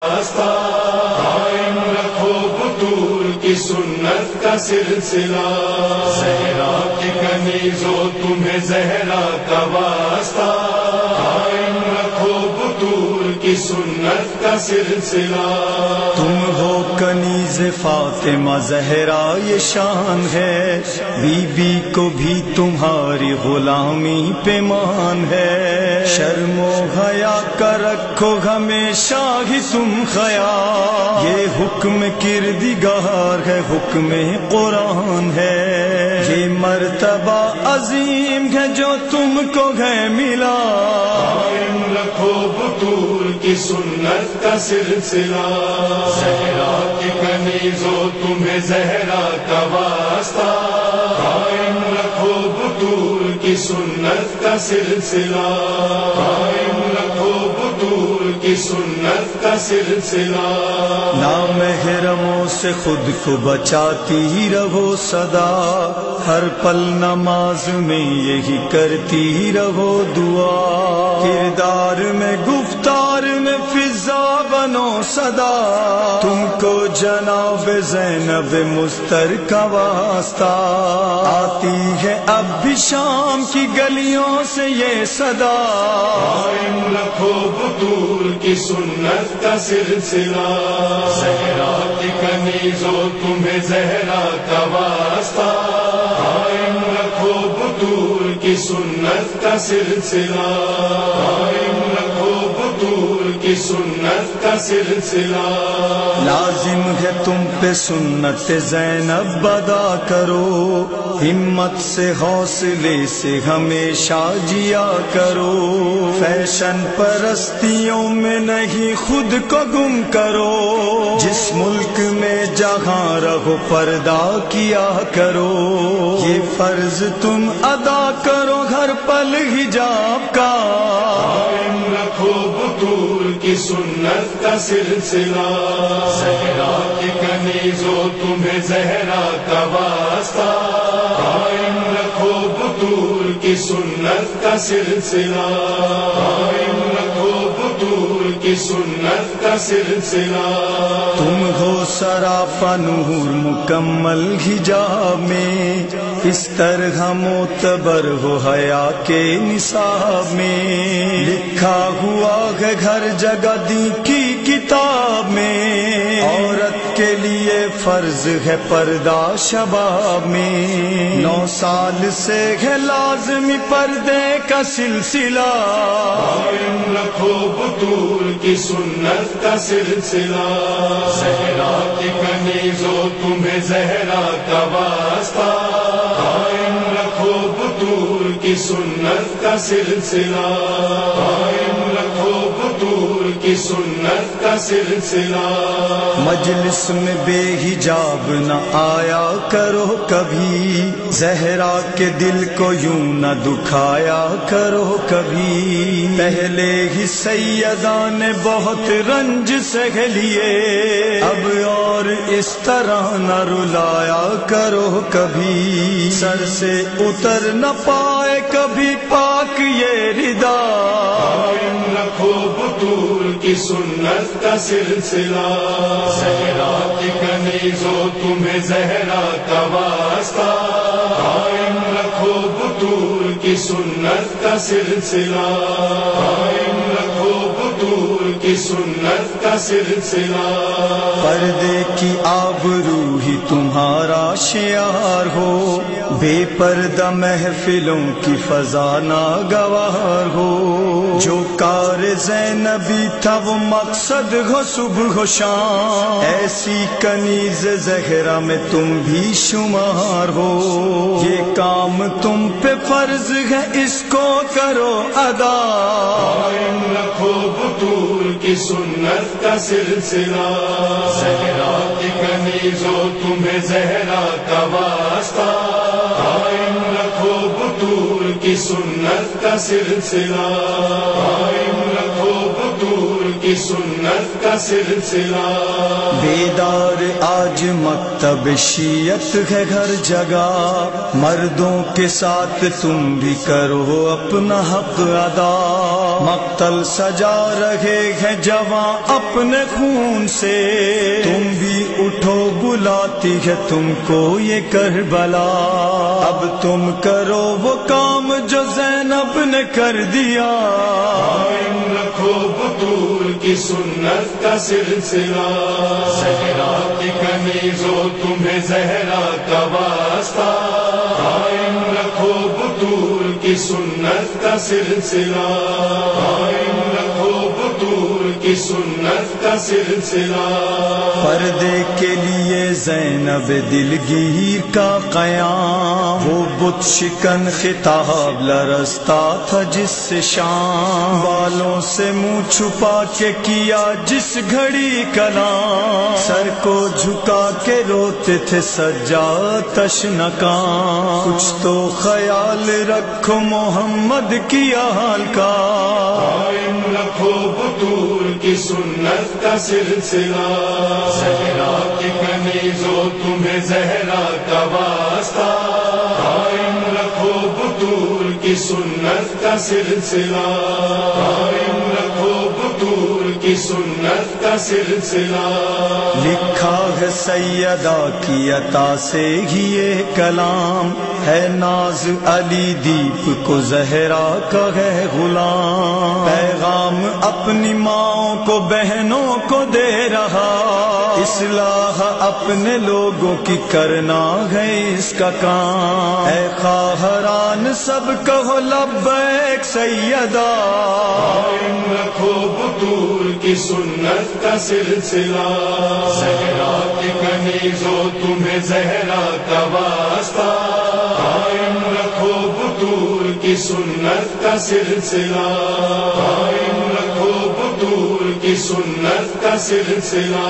قائم رکھو بطول کی سنت کا سلسلہ، زہرا کی کنیزوں تمہیں زہرا کا واسطہ، قائم رکھو بطول کی سنت کا سلسلہ۔ تم ہو کنیز فاطمہ زہرا یہ شان ہے، بی بی کو بھی تمہاری غلامی پہ مان ہے، شرم و حیا کا رکھو ہمیشہ ہی تم خیال، یہ حکم کردگار ہے، حکم قرآن ہے، یہ مرتبہ عظیم ہے جو تم کو ہے ملا، قائم رکھو بطول کی سنت کا سلسلہ، زہرا کی کنیزوں تمہیں زہرا کا واسطہ، قائم رکھو بطول کی سنت کا سلسلہ، قائم رکھو بطول کی سنت کا سلسلہ۔ نامحرموں سے خود کو بچاتی رہو سدا، ہر پل نماز میں یہی کرتی رہو دعا، کردار میں گفتار میں فضا بنو سدا، تم کو جناب زینب مستر کا واسطہ، آتی ہے اب بھی شام کی گلیوں سے یہ صدا، قائم رکھو بطول کی سنت کا سلسلہ، زہرا کی کنیزوں تمہیں زہرا کا واسطہ، قائم رکھو بطول کی سنت کا سلسلہ، قائم رکھو بطول کی سنت کا سلسلہ۔ لازم ہے تم پہ سنت زینب بدا کرو، ہمت سے حوصلے سے ہمیشہ جیا کرو، فیشن پرستیوں میں نہیں خود کو گم کرو، جس ملک میں جہاں رہو پردہ کیا کرو، یہ فرض تم ادا کرو ہر پل حجاب کا، قائم رکھو بطول کی سنت کا سلسلہ، زہرا کی کنیزوں تمہیں زہرا کا واسطہ، قائم رکھو بطول کی سنت کا سلسلہ، قائم رکھو بطول کی سنت کا سلسلہ۔ تم ہو سراپا نور مکمل حجاب میں، اس طرح معتبر ہو حیا کے نصاب میں، لکھا ہوا ہے ہر جگہ دین کی کتاب میں، عورت کے لیے فرض ہے پردہ شباب میں، 9 سال سے ہے لازمی پردے کا سلسلہ، قائم رکھو بطول کی سنت کا سلسلہ، زہرا کی کنیزوں تمہیں زہرا کا واسطہ، قائم رکھو بطول کی سنت کا سلسلہ، قائم رکھو بطول کی سنت کا سلسلہ۔ مجلس میں بے حجاب نہ آیا کرو کبھی، زہرا کے دل کو یوں نہ دکھایا کرو کبھی، پہلے ہی سیدہ نے بہت رنج سہ لیے، اب اور اس طرح نہ رلایا کرو کبھی، سر سے اتر نہ پائے کبھی پاک یہ ردا، قائم رکھو بطول کی سنت کا سلسلہ، زہرا کی کنیزوں تمہیں زہرا کا واسطہ، قائم رکھو بطول کی سنت کا سلسلہ، قائم رکھو بطول کی سنت کا سلسلہ۔ پردے کی آبرو ہی تمہارا شعار ہو، بے پردہ محفلوں کی فضا ناگوار ہو، جو کار زینبی تھا وہ مقصد ہو صبح و شام، ایسی کنیز زہرا میں تم بھی شمار ہو، یہ کام تم پہ فرض ہے اس کو کرو ادا، قائم رکھو بطول کی سنت کا سلسلہ، زہرا کی کنیزوں تمہیں زہرا کا واسطہ، قائم رکھو بطول کی سنت کا سلسلہ، قائم رکھو بطول کی کی سنت کا سلسلہ. بیدار آج مکتب شیعت ہے ہر جگہ، مردوں کے ساتھ تم بھی کرو اپنا حق ادا. مقتل سجا رہے ہیں جوان اپنے خون سے، تم بھی اٹھو بلاتی ہے تم کو یہ کربلا. اب تم کرو وہ کام جو زینب نے کر دیا. قائم رکھو بطول کی سنت کا سلسلہ. زہرا کی کنیزوں تمہیں زہرا کا واسطہ. قائم رکھو بطول کی سنت کا سلسلہ. قائم رکھو بطول کی سنت کا سلسلہ. پردے کے لیے زینب دلگیر کا قیام، وہ بت شکن خطاب لرزتا تھا جس سے شام. بالوں سے منہ چھپا کے کیا جس گھڑی کلام، سر کو جھکا کے روتے تھے سجاد تشنکاں. کچھ تو خیال رکھو محمد کی حال کا. قائم رکھو بطول کی سنت کا سلسلہ. زہرا کی کنیزوں تمہیں زہرا کا واسطہ. قائم رکھو بطول کی سنت کا سلسلہ. قائم رکھو بطول کی سنت کا سلسلہ. لکھا ہے سیدہ کی عطا سے ہی یہ کلام، ہے ناز علی دیپ کو زہرا کا ہے غلام. پیغام اپنی ماں کو بہنوں کو دے رہا، اصلاح اپنے لوگوں کی کرنا ہے اس کا کام. اے خواہران سب کہو لبیک سیدہ. قائم رکھو بطول کی سنت کا سلسلہ. زہرا کی کنیزوں تمہیں زہرا کا واسطہ. قائم رکھو بطول کی سنت کا سلسلہ. قائم رکھو بطول کی سنت کا سلسلہ.